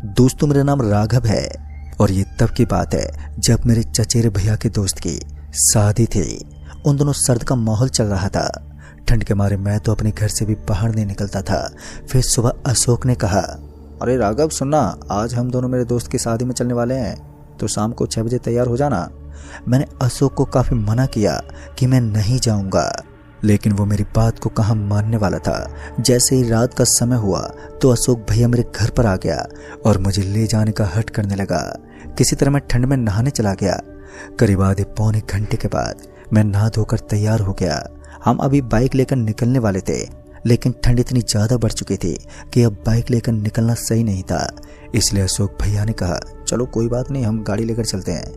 दोस्तों मेरा नाम राघव है और ये तब की बात है जब मेरे चचेरे भैया के दोस्त की शादी थी। उन दोनों सर्द का माहौल चल रहा था। ठंड के मारे मैं तो अपने घर से भी बाहर नहीं निकलता था। फिर सुबह अशोक ने कहा, अरे राघव सुनना, आज हम दोनों मेरे दोस्त की शादी में चलने वाले हैं, तो शाम को 6 बजे तैयार हो जाना। मैंने अशोक को काफी मना किया कि मैं नहीं जाऊंगा, लेकिन वो मेरी बात को कहाँ मानने वाला था। जैसे ही रात का समय हुआ तो अशोक भैया मेरे घर पर आ गया और मुझे ले जाने का हट करने लगा। किसी तरह मैं ठंड में नहाने चला गया। करीब आधे पौने घंटे के बाद मैं नहा धोकर तैयार हो गया। हम अभी बाइक लेकर निकलने वाले थे, लेकिन ठंड इतनी ज्यादा बढ़ चुकी थी कि अब बाइक लेकर निकलना सही नहीं था। इसलिए अशोक भैया ने कहा, चलो कोई बात नहीं, हम गाड़ी लेकर चलते हैं।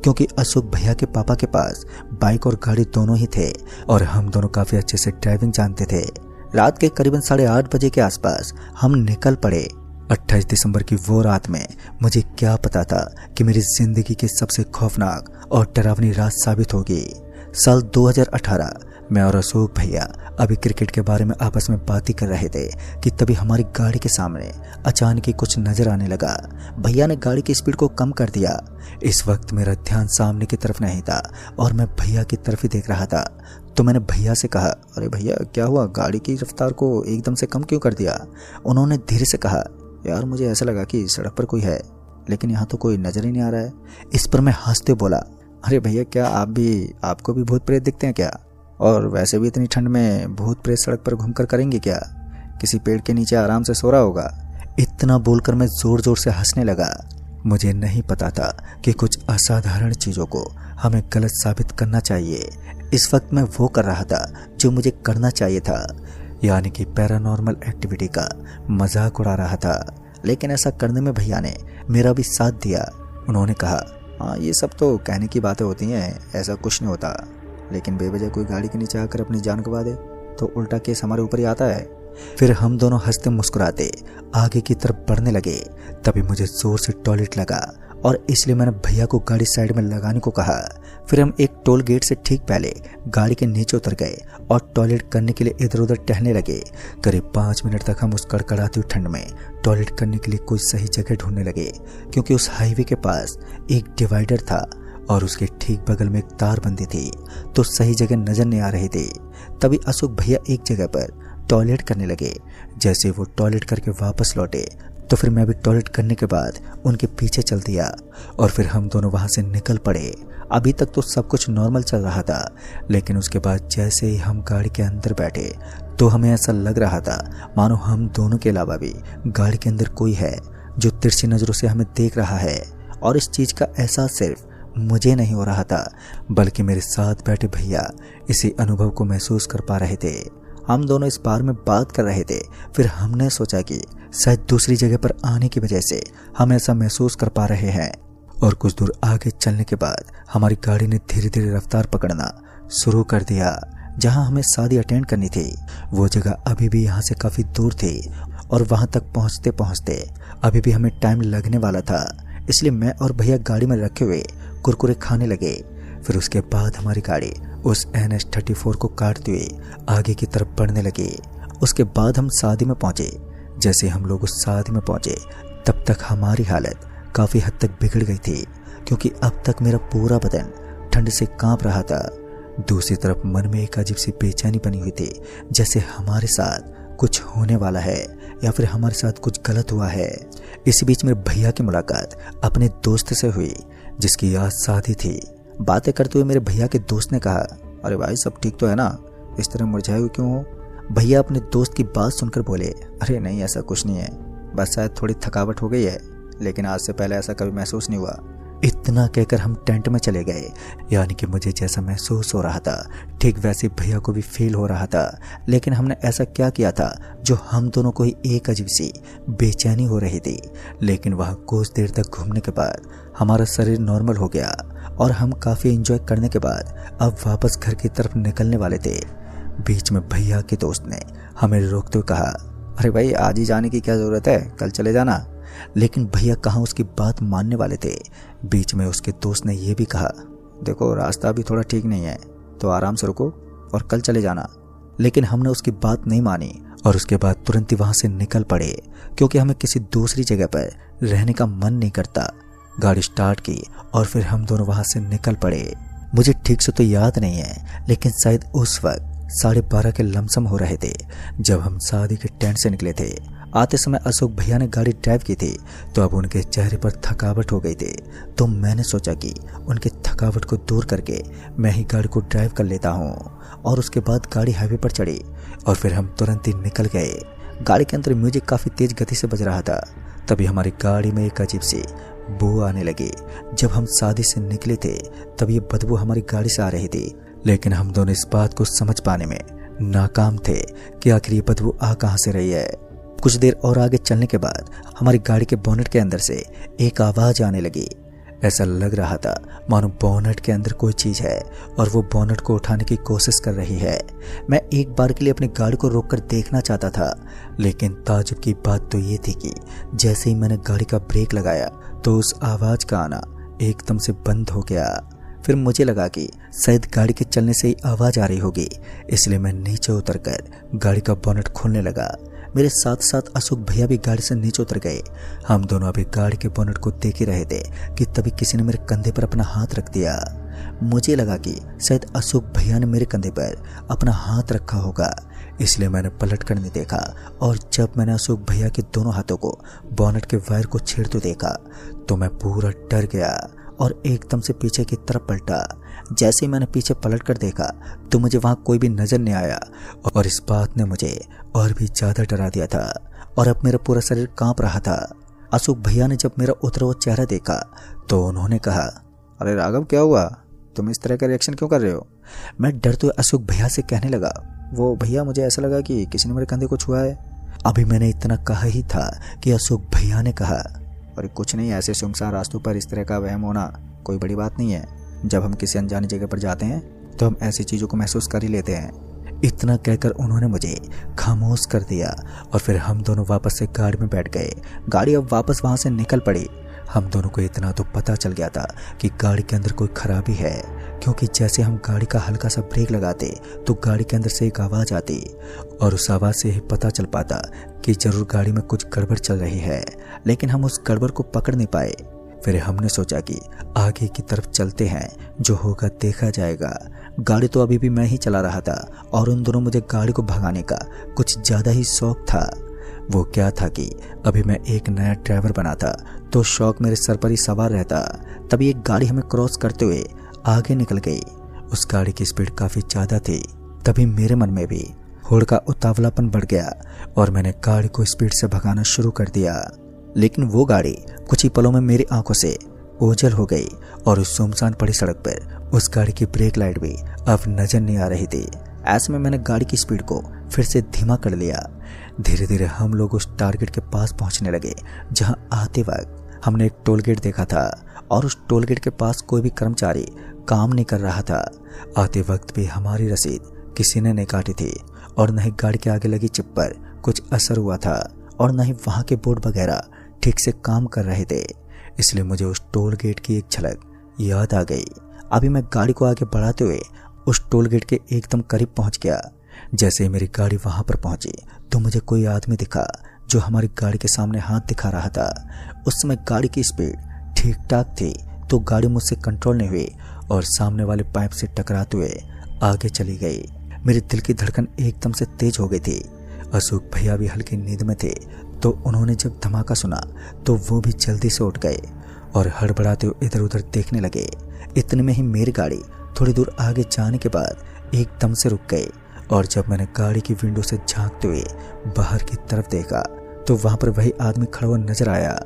क्योंकि अशोक भैया के पापा के पास बाइक और गाड़ी दोनों ही थे और हम दोनों काफी अच्छे से ड्राइविंग जानते थे। रात के करीबन 8:30 बजे के आसपास हम निकल पड़े। 28 दिसंबर की वो रात में मुझे क्या पता था कि मेरी जिंदगी की सबसे खौफनाक और डरावनी रात साबित होगी। साल 2018 मैं और अशोक भैया अभी क्रिकेट के बारे में आपस में बात ही कर रहे थे कि तभी हमारी गाड़ी के सामने अचानक ही कुछ नजर आने लगा। भैया ने गाड़ी की स्पीड को कम कर दिया। इस वक्त मेरा ध्यान सामने की तरफ नहीं था और मैं भैया की तरफ ही देख रहा था। तो मैंने भैया से कहा, अरे भैया क्या हुआ, गाड़ी की रफ्तार को एकदम से कम क्यों कर दिया? उन्होंने धीरे से कहा, यार मुझे ऐसा लगा कि सड़क पर कोई है, लेकिन यहाँ तो कोई नजर ही नहीं आ रहा है। इस पर मैं हंसते बोला, अरे भैया क्या आपको भी भूत प्रेत दिखते हैं क्या? और वैसे भी इतनी ठंड में भूत प्रेत सड़क पर घूमकर करेंगे क्या? किसी पेड़ के नीचे आराम से सो रहा होगा। इतना बोलकर मैं जोर जोर से हंसने लगा। मुझे नहीं पता था कि कुछ असाधारण चीजों को हमें गलत साबित करना चाहिए। इस वक्त मैं वो कर रहा था जो मुझे करना चाहिए था, यानी कि पैरानॉर्मल एक्टिविटी का मजाक उड़ा रहा था। लेकिन ऐसा करने में भैया ने मेरा भी साथ दिया। उन्होंने कहा, हाँ ये सब तो कहने की बातें होती हैं, ऐसा कुछ नहीं होता, लेकिन बेवजह कोई गाड़ी के नीचे आकर अपनी जान गंवा दे तो उल्टा केस हमारे ऊपर ही आता है। फिर हम दोनों हंसते मुस्कुराते आगे की तरफ बढ़ने लगे। तभी मुझे जोर से टॉयलेट लगा और इसलिए मैंने भैया को गाड़ी साइड में लगाने को कहा। फिर हम एक टोल गेट से ठीक पहले गाड़ी के नीचे उतर गए और टॉयलेट करने के लिए इधर उधर टहलने लगे। करीब 5 मिनट तक हम उस कड़कड़ाती हुई ठंड में टॉयलेट करने के लिए कोई सही जगह ढूंढने लगे, क्योंकि उस हाईवे के पास एक डिवाइडर था और उसके ठीक बगल में एक तारबंदी थी, तो सही जगह नजर नहीं आ रही थी। तभी अशोक भैया एक जगह पर टॉयलेट करने लगे। जैसे वो टॉयलेट करके वापस लौटे तो फिर मैं भी टॉयलेट करने के बाद उनके पीछे चल दिया और फिर हम दोनों वहां से निकल पड़े। अभी तक तो सब कुछ नॉर्मल चल रहा था, लेकिन उसके बाद जैसे ही हम गाड़ी के अंदर बैठे तो हमें ऐसा लग रहा था मानो हम दोनों के अलावा भी गाड़ी के अंदर कोई है जो तिरछी नजरों से हमें देख रहा है। और इस चीज का एहसास सिर्फ मुझे नहीं हो रहा था, बल्कि मेरे साथ बैठे भैया इसी अनुभव को महसूस कर पा रहे थे। हम दोनों इस बारे में बात कर रहे थे। फिर हमने सोचा कि शायद दूसरी जगह पर आने की वजह से हम ऐसा महसूस कर पा रहे हैं। और कुछ दूर आगे चलने के बाद हमारी गाड़ी ने धीरे धीरे रफ्तार पकड़ना शुरू कर दिया। जहां हमें शादी अटेंड करनी थी वो जगह अभी भी यहाँ से काफी दूर थी और वहां तक पहुंचते पहुंचते अभी भी हमें टाइम लगने वाला था। इसलिए मैं और भैया गाड़ी में रखे हुए कुरकुरे खाने लगे। फिर उसके बाद हमारी गाड़ी उस NH34 को काटते हुए आगे की तरफ बढ़ने लगी। उसके बाद हम शादी में पहुंचे। जैसे हम लोग उस शादी में पहुंचे तब तक हमारी हालत काफी हद तक बिगड़ गई थी, क्योंकि अब तक मेरा पूरा बदन ठंड से कांप रहा था। दूसरी तरफ मन में एक अजीब सी बेचैनी बनी हुई थी, जैसे हमारे साथ कुछ होने वाला है या फिर हमारे साथ कुछ गलत हुआ है। इसी बीच मेरे भैया की मुलाकात अपने दोस्त से हुई जिसकी आज शादी थी। बातें करते हुए मेरे भैया के दोस्त ने कहा, अरे भाई सब ठीक तो है ना, इस तरह मुरझाए हुए क्यों हो? भैया अपने दोस्त की बात सुनकर बोले, अरे नहीं ऐसा कुछ नहीं है, बस शायद थोड़ी थकावट हो गई है, लेकिन आज से पहले ऐसा कभी महसूस नहीं हुआ। इतना कहकर हम टेंट में चले गए। यानी कि मुझे जैसा महसूस हो रहा था ठीक वैसे भैया को भी फील हो रहा था। लेकिन हमने ऐसा क्या किया था जो हम दोनों को ही एक अजीब सी बेचैनी हो रही थी। लेकिन वहाँ कुछ देर तक घूमने के बाद हमारा शरीर नॉर्मल हो गया और हम काफ़ी एंजॉय करने के बाद अब वापस घर की तरफ निकलने वाले थे। बीच में भैया के दोस्त ने हमें रोकते हुए कहा, अरे भाई आज ही जाने की क्या ज़रूरत है, कल चले जाना। लेकिन भैया कहाँ उसकी बात मानने वाले थे। बीच में उसके दोस्त ने यह भी कहा, देखो रास्ता भी थोड़ा ठीक नहीं है तो आराम से रुको और कल चले जाना। लेकिन हमने उसकी बात नहीं मानी और उसके बाद तुरंत ही वहां से निकल पड़े, क्योंकि हमें किसी दूसरी जगह पर रहने का मन नहीं करता। गाड़ी स्टार्ट की और फिर हम दोनों वहां से निकल पड़े। मुझे ठीक से तो याद नहीं है, लेकिन शायद उस वक्त 12:30 के लमसम हो रहे थे जब हम शादी के टेंट से निकले थे। आते समय अशोक भैया ने गाड़ी ड्राइव की थी, तो अब उनके चेहरे पर थकावट हो गई थी। तो मैंने सोचा कि उनके थकावट को दूर करके मैं ही गाड़ी को ड्राइव कर लेता हूँ। और उसके बाद गाड़ी हाईवे पर चढ़ी और फिर हम तुरंत ही निकल गए। गाड़ी के अंदर म्यूजिक काफ़ी तेज गति से बज रहा था। तभी हमारी गाड़ी में एक अजीब सी बू आने लगी। जब हम शादी से निकले थे तब ये बदबू हमारी गाड़ी से आ रही थी, लेकिन हम दोनों इस बात को समझ पाने में नाकाम थे कि आखिर ये बदबू आ कहां से रही है। कुछ देर और आगे चलने के बाद हमारी गाड़ी के बोनेट के अंदर से एक आवाज आने लगी। ऐसा लग रहा था मानो बोनेट के अंदर कोई चीज है और वो बोनेट को उठाने की कोशिश कर रही है। मैं एक बार के लिए अपनी गाड़ी को रोककर देखना चाहता था, लेकिन ताज्जुब की बात तो ये थी कि जैसे ही मैंने गाड़ी का ब्रेक लगाया तो उस आवाज का आना एकदम से बंद हो गया। फिर मुझे लगा कि शायद गाड़ी के चलने से ही आवाज आ रही होगी, इसलिए मैं नीचे उतरकर गाड़ी का बोनेट खोलने लगा। मेरे साथ साथ अशोक भैया भी गाड़ी से नीचे उतर गए। हम दोनों अभी गाड़ी के बोनेट को देख ही रहे थे कि तभी किसी ने मेरे कंधे पर अपना हाथ रख दिया। मुझे लगा कि शायद अशोक भैया ने मेरे कंधे पर अपना हाथ रखा होगा, इसलिए मैंने पलट कर नहीं देखा। और जब मैंने अशोक भैया के दोनों हाथों को बोनेट के वायर को छेड़ते देखा तो मैं पूरा डर गया और एकदम से पीछे की तरफ पलटा। जैसे ही मैंने पीछे पलट कर देखा तो मुझे वहां कोई भी नजर नहीं आया और इस बात ने मुझे और भी ज्यादा डरा दिया था और अब मेरा पूरा शरीर कांप रहा था। अशोक भैया ने जब मेरा उतरा हुआ चेहरा देखा तो उन्होंने कहा, अरे राघव क्या हुआ, तुम इस तरह का रिएक्शन क्यों कर रहे हो? मैं डरते हुए अशोक भैया से कहने लगा, वो भैया मुझे ऐसा लगा कि किसी ने मेरे कंधे को छुआ है। अभी मैंने इतना कहा ही था कि अशोक भैया ने कहा, अरे कुछ नहीं, ऐसे सुनसान रास्तों पर इस तरह का वहम होना कोई बड़ी बात नहीं है। जब हम किसी अनजानी जगह पर जाते हैं तो हम ऐसी चीज़ों को महसूस कर ही लेते हैं। इतना कहकर उन्होंने मुझे खामोश कर दिया और फिर हम दोनों वापस से गाड़ी में बैठ गए। गाड़ी अब वापस वहाँ से निकल पड़ी। हम दोनों को इतना तो पता चल गया था कि गाड़ी के अंदर कोई खराबी है, क्योंकि जैसे हम गाड़ी का हल्का सा ब्रेक लगाते तो गाड़ी के अंदर से एक आवाज़ आती और उस आवाज़ से ही पता चल पाता कि जरूर गाड़ी में कुछ गड़बड़ चल रही है। लेकिन हम उस गड़बड़ को पकड़ नहीं पाए। फिर हमने सोचा कि आगे की तरफ चलते हैं, जो होगा देखा जाएगा। गाड़ी तो अभी भी मैं ही चला रहा था और उन दोनों मुझे गाड़ी को भगाने का कुछ ज़्यादा ही शौक था। वो क्या था कि अभी मैं एक नया ड्राइवर बना था तो शौक मेरे सर पर ही सवार रहता। तभी एक गाड़ी हमें क्रॉस करते हुए आगे निकल गई। उस गाड़ी की स्पीड काफ़ी ज़्यादा थी। तभी मेरे मन में भी होड़ का उतावलापन बढ़ गया और मैंने गाड़ी को स्पीड से भगाना शुरू कर दिया। लेकिन वो गाड़ी कुछ ही पलों में मेरी आंखों से ओझल हो गई और उस सुनसान पड़ी सड़क पर उस गाड़ी की ब्रेक लाइट भी अब नजर नहीं आ रही थी। ऐसे में मैंने गाड़ी की स्पीड को फिर से धीमा कर लिया। धीरे धीरे हम लोग उस टारगेट के पास पहुंचने लगे जहां आते वक्त हमने एक टोल गेट देखा था और उस टोल गेट के पास कोई भी कर्मचारी काम नहीं कर रहा था। आते वक्त भी हमारी रसीद किसी ने नहीं काटी थी और न ही गाड़ी के आगे लगी चिप पर कुछ असर हुआ था और न ही वहां के बोर्ड वगैरह ठीक से काम कर रहे थे। इसलिए मुझे उस टोल गेट की एक झलक याद आ गई। अभी मैं गाड़ी को आगे बढ़ाते हुए उस टोल गेट के एकदम करीब पहुंच गया। जैसे ही मेरी गाड़ी वहां पर पहुंची तो मुझे कोई आदमी दिखा जो हमारी गाड़ी के सामने हाथ दिखा रहा था। उस समय गाड़ी की स्पीड ठीक ठाक थी तो गाड़ी मुझसे कंट्रोल नहीं हुई और सामने वाले पाइप से टकराते हुए आगे चली गई। मेरे दिल की धड़कन एकदम से तेज हो गई थी। अशोक भैया भी हल्की नींद में थे तो उन्होंने जब धमाका सुना तो वो भी जल्दी से उठ गए और हड़बड़ाते हुए इधर उधर देखने लगे। इतने में ही मेरी गाड़ी थोड़ी दूर आगे जाने के बाद एकदम से रुक गई और जब मैंने गाड़ी की विंडो से झांकते हुए बाहर की तरफ देखा तो वहां पर वही आदमी खड़ा हुआ नजर आया।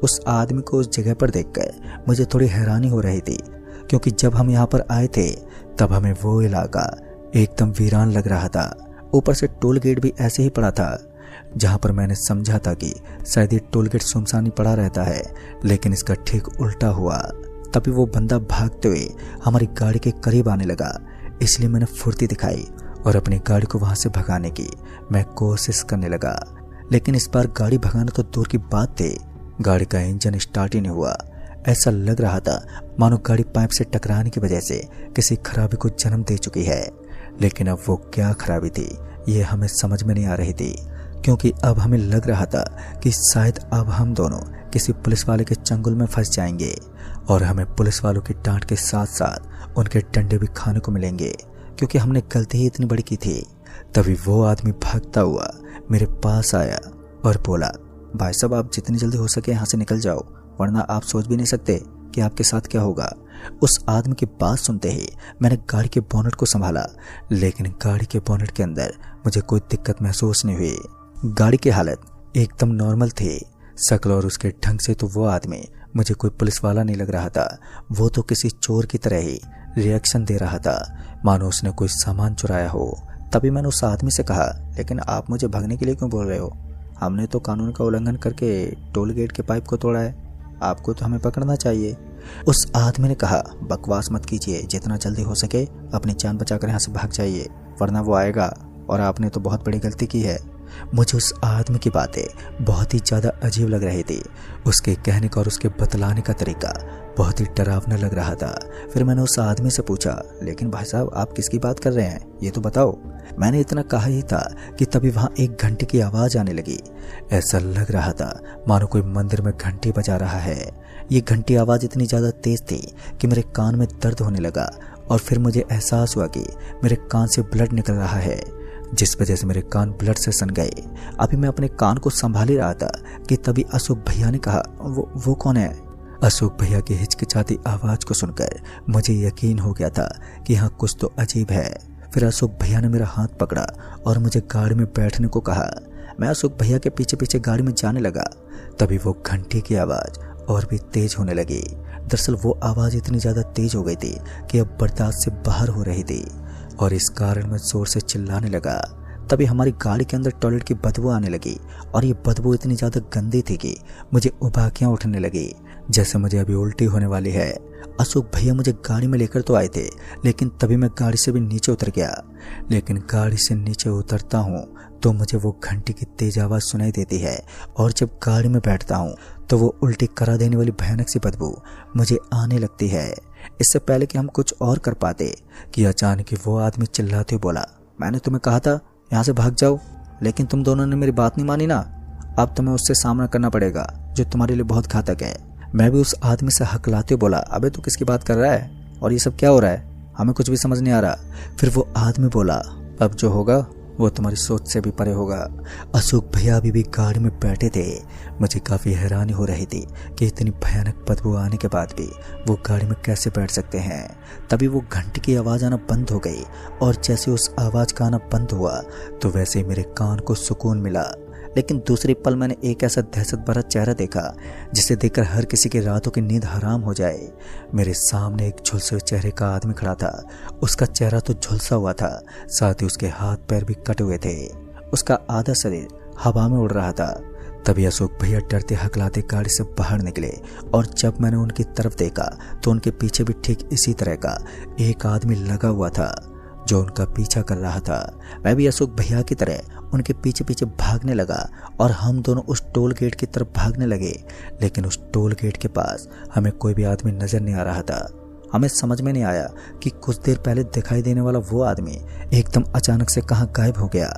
उस आदमी को उस जगह पर देखकर मुझे थोड़ी हैरानी हो रही थी, क्योंकि जब हम यहाँ पर आए थे तब हमें वो इलाका एकदम वीरान लग रहा था। ऊपर से टोल गेट भी ऐसे ही पड़ा था जहां पर मैंने समझा था कि शायद ये टोल गेट सुनसान ही पड़ा रहता है, लेकिन इसका ठीक उल्टा हुआ। तभी वो बंदा भागते हुए हमारी गाड़ी के करीब आने लगा। इसलिए मैंने फुर्ती दिखाई और अपनी गाड़ी को वहां से भगाने की मैं कोशिश करने लगा। लेकिन इस बार गाड़ी भगाना तो दूर की बात थी, गाड़ी का इंजन स्टार्ट ही नहीं हुआ। ऐसा लग रहा था मानो गाड़ी पाइप से टकराने की वजह से किसी खराबी को जन्म दे चुकी है। लेकिन अब वो क्या खराबी थी ये हमें समझ में नहीं आ रही थी, क्योंकि अब हमें लग रहा था कि शायद अब हम दोनों किसी पुलिस वाले के चंगुल में फंस जाएंगे और हमें पुलिस वालों की डांट के साथ साथ उनके डंडे भी खाने को मिलेंगे, क्योंकि हमने गलती ही इतनी बड़ी की थी। तभी वो आदमी भागता हुआ मेरे पास आया और बोला, भाई साहब आप जितनी जल्दी हो सके यहाँ से निकल जाओ, वरना आप सोच भी नहीं सकते कि आपके साथ क्या होगा। उस आदमी की बात सुनते ही मैंने गाड़ी के बोनट को संभाला, लेकिन गाड़ी के बोनट के अंदर मुझे कोई दिक्कत महसूस नहीं हुई। गाड़ी की हालत एकदम नॉर्मल थी। शक्ल और उसके ढंग से तो वो आदमी मुझे कोई पुलिस वाला नहीं लग रहा था। वो तो किसी चोर की तरह ही रिएक्शन दे रहा था, मानो उसने कोई सामान चुराया हो। तभी मैंने उस आदमी से कहा, लेकिन आप मुझे भागने के लिए क्यों बोल रहे हो? हमने तो कानून का उल्लंघन करके टोल गेट के पाइप को तोड़ा है, आपको तो हमें पकड़ना चाहिए। उस आदमी ने कहा, बकवास मत कीजिए, जितना जल्दी हो सके अपनी जान बचाकर यहाँ से भाग जाइए, वरना वो आएगा और आपने तो बहुत बड़ी गलती की है। मुझे उस आदमी की बातें बहुत ही ज़्यादा अजीब लग रही थी। उसके कहने का और उसके बतलाने का तरीका बहुत ही डरावना लग रहा था। फिर मैंने उस आदमी से पूछा, लेकिन भाई साहब आप किसकी बात कर रहे हैं, ये तो बताओ। मैंने इतना कहा ही था कि तभी वहाँ एक घंटे की आवाज़ आने लगी। ऐसा लग रहा था मानो कोई मंदिर में घंटी बजा रहा है। ये घंटी आवाज़ इतनी ज़्यादा तेज़ थी कि मेरे कान में दर्द होने लगा और फिर मुझे एहसास हुआ कि मेरे कान से ब्लड निकल रहा है, जिस वजह से मेरे कान ब्लड से सन गए। अभी मैं अपने कान को संभाल ही रहा था कि तभी अशोक भैया ने कहा, वो कौन है? अशोक भैया की हिचकिचाती आवाज़ को सुनकर मुझे यकीन हो गया था कि यहाँ कुछ तो अजीब है। फिर अशोक भैया ने मेरा हाथ पकड़ा और मुझे गाड़ी में बैठने को कहा। मैं अशोक भैया के पीछे पीछे गाड़ी में जाने लगा। तभी वो घंटी की आवाज़ और भी तेज होने लगी। दरअसल वो आवाज़ इतनी ज़्यादा तेज हो गई थी कि अब बर्दाश्त से बाहर हो रही थी और इस कारण मैं जोर से चिल्लाने लगा। तभी हमारी गाड़ी के अंदर टॉयलेट की बदबू आने लगी और ये बदबू इतनी ज़्यादा गंदी थी कि मुझे उबाकियाँ उठने लगी, जैसे मुझे अभी उल्टी होने वाली है। अशोक भैया मुझे गाड़ी में लेकर तो आए थे, लेकिन तभी मैं गाड़ी से भी नीचे उतर गया। लेकिन गाड़ी से नीचे उतरता हूँ तो मुझे वो घंटी की तेज आवाज़ सुनाई देती है और जब गाड़ी में बैठता हूँ तो वो उल्टी करा देने वाली भयानक सी बदबू मुझे आने लगती है। इससे पहले कि हम कुछ और कर पाते कि अचानक वो आदमी चिल्लाते बोला, मैंने तुम्हें कहा था यहाँ से भाग जाओ, लेकिन तुम दोनों ने मेरी बात नहीं मानी ना। अब तुम्हें उससे सामना करना पड़ेगा जो तुम्हारे लिए बहुत घातक है। मैं भी उस आदमी से हकलाते बोला, अबे तू किसकी बात कर रहा है और ये सब क्या हो रहा है, हमें कुछ भी समझ नहीं आ रहा। फिर वो आदमी बोला, अब जो होगा वो तुम्हारी सोच से भी परे होगा। अशोक भैया अभी भी गाड़ी में बैठे थे। मुझे काफ़ी हैरानी हो रही थी कि इतनी भयानक बदबू आने के बाद भी वो गाड़ी में कैसे बैठ सकते हैं। तभी वो घंटी की आवाज़ आना बंद हो गई और जैसे उस आवाज़ का आना बंद हुआ तो वैसे मेरे कान को सुकून मिला। लेकिन दूसरे पल मैंने एक ऐसा दहशत भरा चेहरा देखा जिसे देखकर हर किसी की रातों की नींद हराम हो जाए। मेरे सामने एक झुलसे हुए चेहरे का आदमी खड़ा था। उसका चेहरा तो झुलसा हुआ था, साथ ही उसके हाथ पैर भी कटे हुए थे। उसका आधा शरीर हवा में उड़ रहा था। तभी अशोक भैया डरते हकलाते गाड़ी से बाहर निकले और जब मैंने उनकी तरफ देखा तो उनके पीछे भी ठीक इसी तरह का एक आदमी लगा हुआ था जो उनका पीछा कर रहा था। मैं भी अशोक भैया की तरह उनके पीछे पीछे भागने लगा और हम दोनों उस टोल गेट की तरफ भागने लगे। लेकिन उस टोल गेट के पास हमें कोई भी आदमी नजर नहीं आ रहा था। हमें समझ में नहीं आया कि कुछ देर पहले दिखाई देने वाला वो आदमी एकदम अचानक से कहाँ गायब हो गया।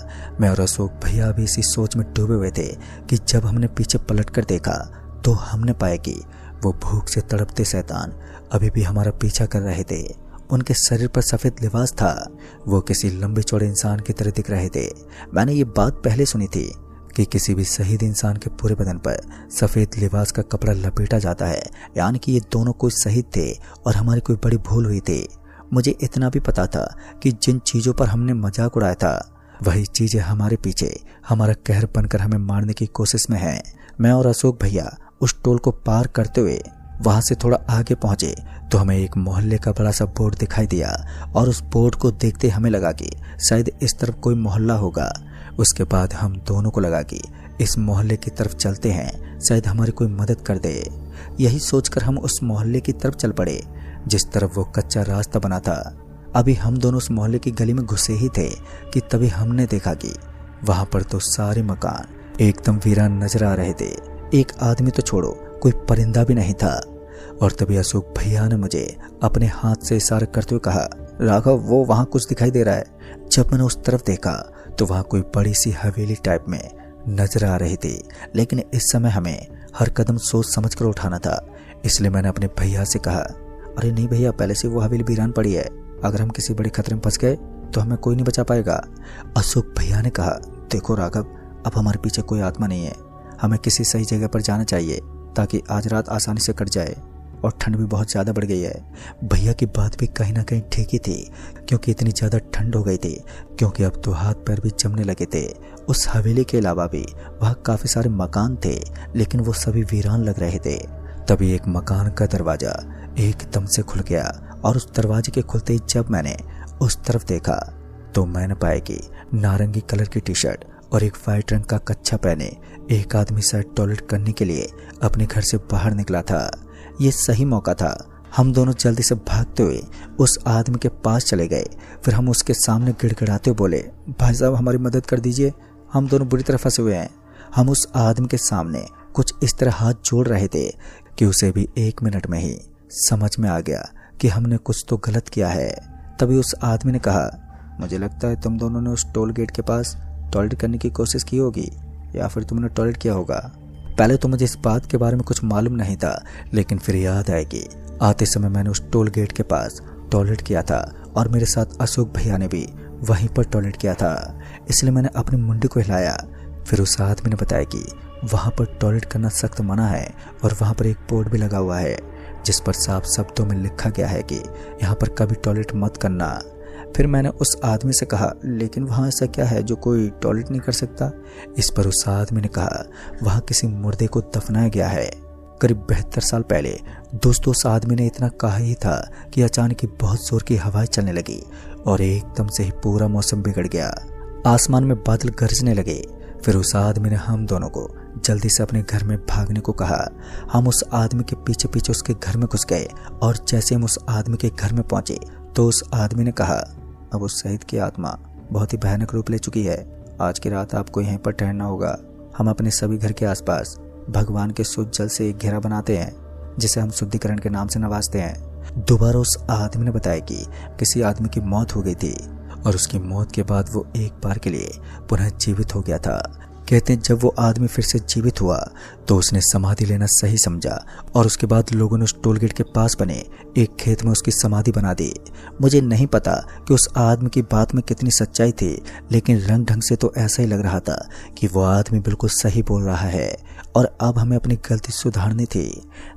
मैं और अशोक भैया भी इसी सोच में डूबे हुए थे कि जब हमने पीछे पलट कर देखा तो हमने पाया कि वो भूख से तड़पते शैतान अभी भी हमारा पीछा कर रहे थे। उनके शरीर पर सफ़ेद लिबास था। वो किसी लंबे चौड़े इंसान की तरह दिख रहे थे। मैंने ये बात पहले सुनी थी कि किसी भी शहीद इंसान के पूरे बदन पर सफ़ेद लिबास का कपड़ा लपेटा जाता है, यानी कि ये दोनों कोई शहीद थे और हमारी कोई बड़ी भूल हुई थी। मुझे इतना भी पता था कि जिन चीज़ों पर हमने मजाक उड़ाया था वही चीज़ें हमारे पीछे हमारा कहर बनकर हमें मारने की कोशिश में है। मैं और अशोक भैया उस टोल को पार करते हुए वहाँ से थोड़ा आगे पहुँचे तो हमें एक मोहल्ले का बड़ा सा बोर्ड दिखाई दिया और उस बोर्ड को देखते हमें लगा कि शायद इस तरफ कोई मोहल्ला होगा। उसके बाद हम दोनों को लगा कि इस मोहल्ले की तरफ चलते हैं, शायद हमारी कोई मदद कर दे। यही सोचकर हम उस मोहल्ले की तरफ चल पड़े जिस तरफ वो कच्चा रास्ता बना था। अभी हम दोनों उस मोहल्ले की गली में घुसे ही थे कि तभी हमने देखा कि वहाँ पर तो सारे मकान एकदम वीरान नजर आ रहे थे। एक आदमी तो छोड़ो, कोई परिंदा भी नहीं था। और तभी अशोक भैया ने मुझे अपने हाथ से इशारा करते हुए कहा, राघव वो वहाँ कुछ दिखाई दे रहा है। जब मैंने उस तरफ देखा तो वहाँ कोई बड़ी सी हवेली टाइप में नजर आ रही थी, लेकिन इस समय हमें हर कदम सोच समझ कर उठाना था। इसलिए मैंने अपने भैया से कहा, अरे नहीं भैया, पहले से वो हवेली वीरान पड़ी है, अगर हम किसी बड़े खतरे में फंस गए तो हमें कोई नहीं बचा पाएगा। अशोक भैया ने कहा, देखो राघव, अब हमारे पीछे कोई आत्मा नहीं है, हमें किसी सही जगह पर जाना चाहिए ताकि आज रात आसानी से कट जाए, और ठंड भी बहुत ज़्यादा बढ़ गई है। भैया की बात भी कहीं ना कहीं ठीक ही थी, क्योंकि इतनी ज़्यादा ठंड हो गई थी, क्योंकि अब तो हाथ पैर भी जमने लगे थे। उस हवेली के अलावा भी वहाँ काफ़ी सारे मकान थे, लेकिन वो सभी वीरान लग रहे थे। तभी एक मकान का दरवाज़ा एकदम से खुल गया, और उस दरवाजे के खुलते ही जब मैंने उस तरफ देखा तो मैंने पाया कि नारंगी कलर की टी शर्ट और एक वाइट रंग का कच्छा पहने एक आदमी शायद टॉयलेट करने के लिए अपने घर से बाहर निकला था। ये सही मौका था। हम दोनों जल्दी से भागते हुए उस आदमी के पास चले गए। फिर हम उसके सामने गिड़गिड़ाते हुए बोले, भाई साहब हमारी मदद कर दीजिए, हम दोनों बुरी तरह फंसे हुए हैं। हम उस आदमी के सामने कुछ इस तरह हाथ जोड़ रहे थे कि उसे भी 1 मिनट में ही समझ में आ गया कि हमने कुछ तो गलत किया है। तभी उस आदमी ने कहा, मुझे लगता है तुम दोनों ने उस टोल गेट के पास टॉयलेट करने की कोशिश की होगी, या फिर तुमने टॉयलेट किया होगा। पहले तो मुझे इस बात के बारे में कुछ मालूम नहीं था, लेकिन फिर याद आया कि आते समय मैंने उस टोल गेट के पास टॉयलेट किया था, और मेरे साथ अशोक भैया ने भी वहीं पर टॉयलेट किया था। इसलिए मैंने अपनी मुंडी को हिलाया। फिर उस आदमी ने बताया कि वहाँ पर टॉयलेट करना सख्त मना है, और वहाँ पर एक बोर्ड भी लगा हुआ है जिस पर साफ शब्दों में लिखा गया है कि यहाँ पर कभी टॉयलेट मत करना। फिर मैंने उस आदमी से कहा, लेकिन वहाँ ऐसा क्या है जो कोई टॉयलेट नहीं कर सकता। इस पर उस आदमी ने कहा, वहाँ किसी मुर्दे को दफनाया गया है करीब 72 साल पहले। दोस्तों, उस आदमी ने इतना कहा ही था कि अचानक ही बहुत जोर की हवाएं चलने लगी, और एकदम से ही पूरा मौसम बिगड़ गया। आसमान में बादल गरजने लगे। फिर उस आदमी ने हम दोनों को जल्दी से अपने घर में भागने को कहा। हम उस आदमी के पीछे पीछे उसके घर में घुस गए, और जैसे हम उस आदमी के घर में पहुंचे तो उस आदमी ने कहा, अब उस शहीद की आत्मा बहुत ही भयानक रूप ले चुकी है, आज की रात आपको यहीं पर ठहरना होगा। हम अपने सभी घर के आसपास भगवान के शुद्ध जल से एक घेरा बनाते हैं, जिसे हम शुद्धिकरण के नाम से नवाजते हैं। दोबारा उस आदमी ने बताया कि किसी आदमी की मौत हो गई थी, और उसकी मौत के बाद वो एक बार के लिए पुनः जीवित हो गया था। कहते हैं जब वो आदमी फिर से जीवित हुआ तो उसने समाधि लेना सही समझा, और उसके बाद लोगों ने उस टोल गेट के पास बने एक खेत में उसकी समाधि बना दी। मुझे नहीं पता कि उस आदमी की बात में कितनी सच्चाई थी, लेकिन रंग ढंग से तो ऐसा ही लग रहा था कि वो आदमी बिल्कुल सही बोल रहा है, और अब हमें अपनी गलती सुधारनी थी।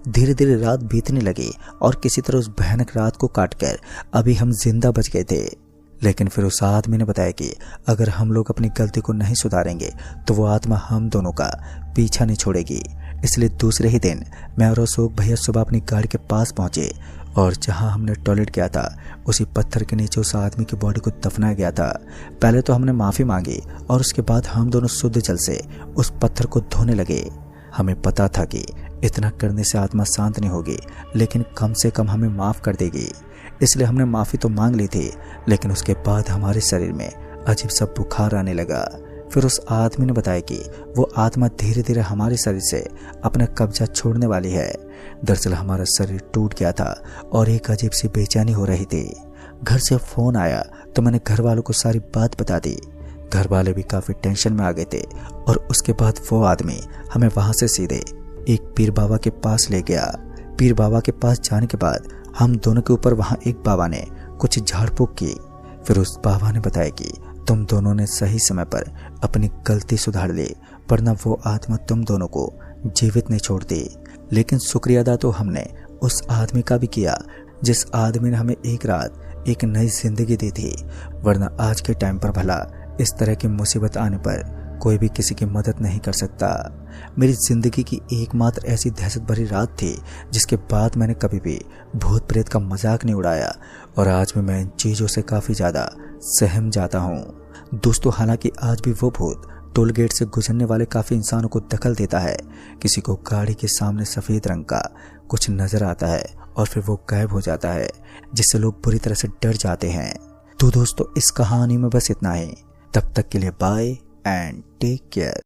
धीरे धीरे रात बीतने लगी, और किसी तरह उस भयानक रात को काटकर अभी हम जिंदा बच गए थे। लेकिन फिर उस आदमी ने बताया कि अगर हम लोग अपनी गलती को नहीं सुधारेंगे तो वो आत्मा हम दोनों का पीछा नहीं छोड़ेगी। इसलिए दूसरे ही दिन मैं और अशोक भैया सुबह अपनी गाड़ी के पास पहुंचे, और जहां हमने टॉयलेट किया था उसी पत्थर के नीचे उस आदमी की बॉडी को दफनाया गया था। पहले तो हमने माफ़ी मांगी, और उसके बाद हम दोनों शुद्ध जल से उस पत्थर को धोने लगे। हमें पता था कि इतना करने से आत्मा शांत नहीं होगी, लेकिन कम से कम हमें माफ़ कर देगी। इसलिए हमने माफ़ी तो मांग ली थी, लेकिन उसके बाद हमारे शरीर में अजीब सा बुखार आने लगा। फिर उस आदमी ने बताया कि वो आत्मा धीरे धीरे हमारे शरीर से अपना कब्जा छोड़ने वाली है। दरअसल हमारा शरीर टूट गया था, और एक अजीब सी बेचैनी हो रही थी। घर से फ़ोन आया तो मैंने घर वालों को सारी बात बता दी। घर वाले भी काफ़ी टेंशन में आ गए थे, और उसके बाद वो आदमी हमें वहाँ से सीधे एक पीर बाबा के पास ले गया। पीर बाबा के पास जाने के बाद हम दोनों के ऊपर वहाँ एक बाबा ने कुछ झाड़ फूक की। फिर उस बाबा ने बताया कि तुम दोनों ने सही समय पर अपनी गलती सुधार ली, वरना वो आत्मा तुम दोनों को जीवित नहीं छोड़ती। लेकिन शुक्रिया अदा तो हमने उस आदमी का भी किया जिस आदमी ने हमें एक रात एक नई जिंदगी दी थी, वरना आज के टाइम पर भला इस तरह की मुसीबत आने पर कोई भी किसी की मदद नहीं कर सकता। मेरी जिंदगी की एकमात्र ऐसी दहशत भरी रात थी जिसके बाद मैंने कभी भी भूत प्रेत का मजाक नहीं उड़ाया, और आज भी मैं इन चीज़ों से काफ़ी ज़्यादा सहम जाता हूँ। दोस्तों, हालांकि आज भी वो भूत टोल गेट से गुजरने वाले काफ़ी इंसानों को दखल देता है। किसी को गाड़ी के सामने सफ़ेद रंग का कुछ नज़र आता है और फिर वो गायब हो जाता है, जिससे लोग बुरी तरह से डर जाते हैं। तो दोस्तों, इस कहानी में बस इतना ही। तब तक के लिए बाय एंड टेक केयर।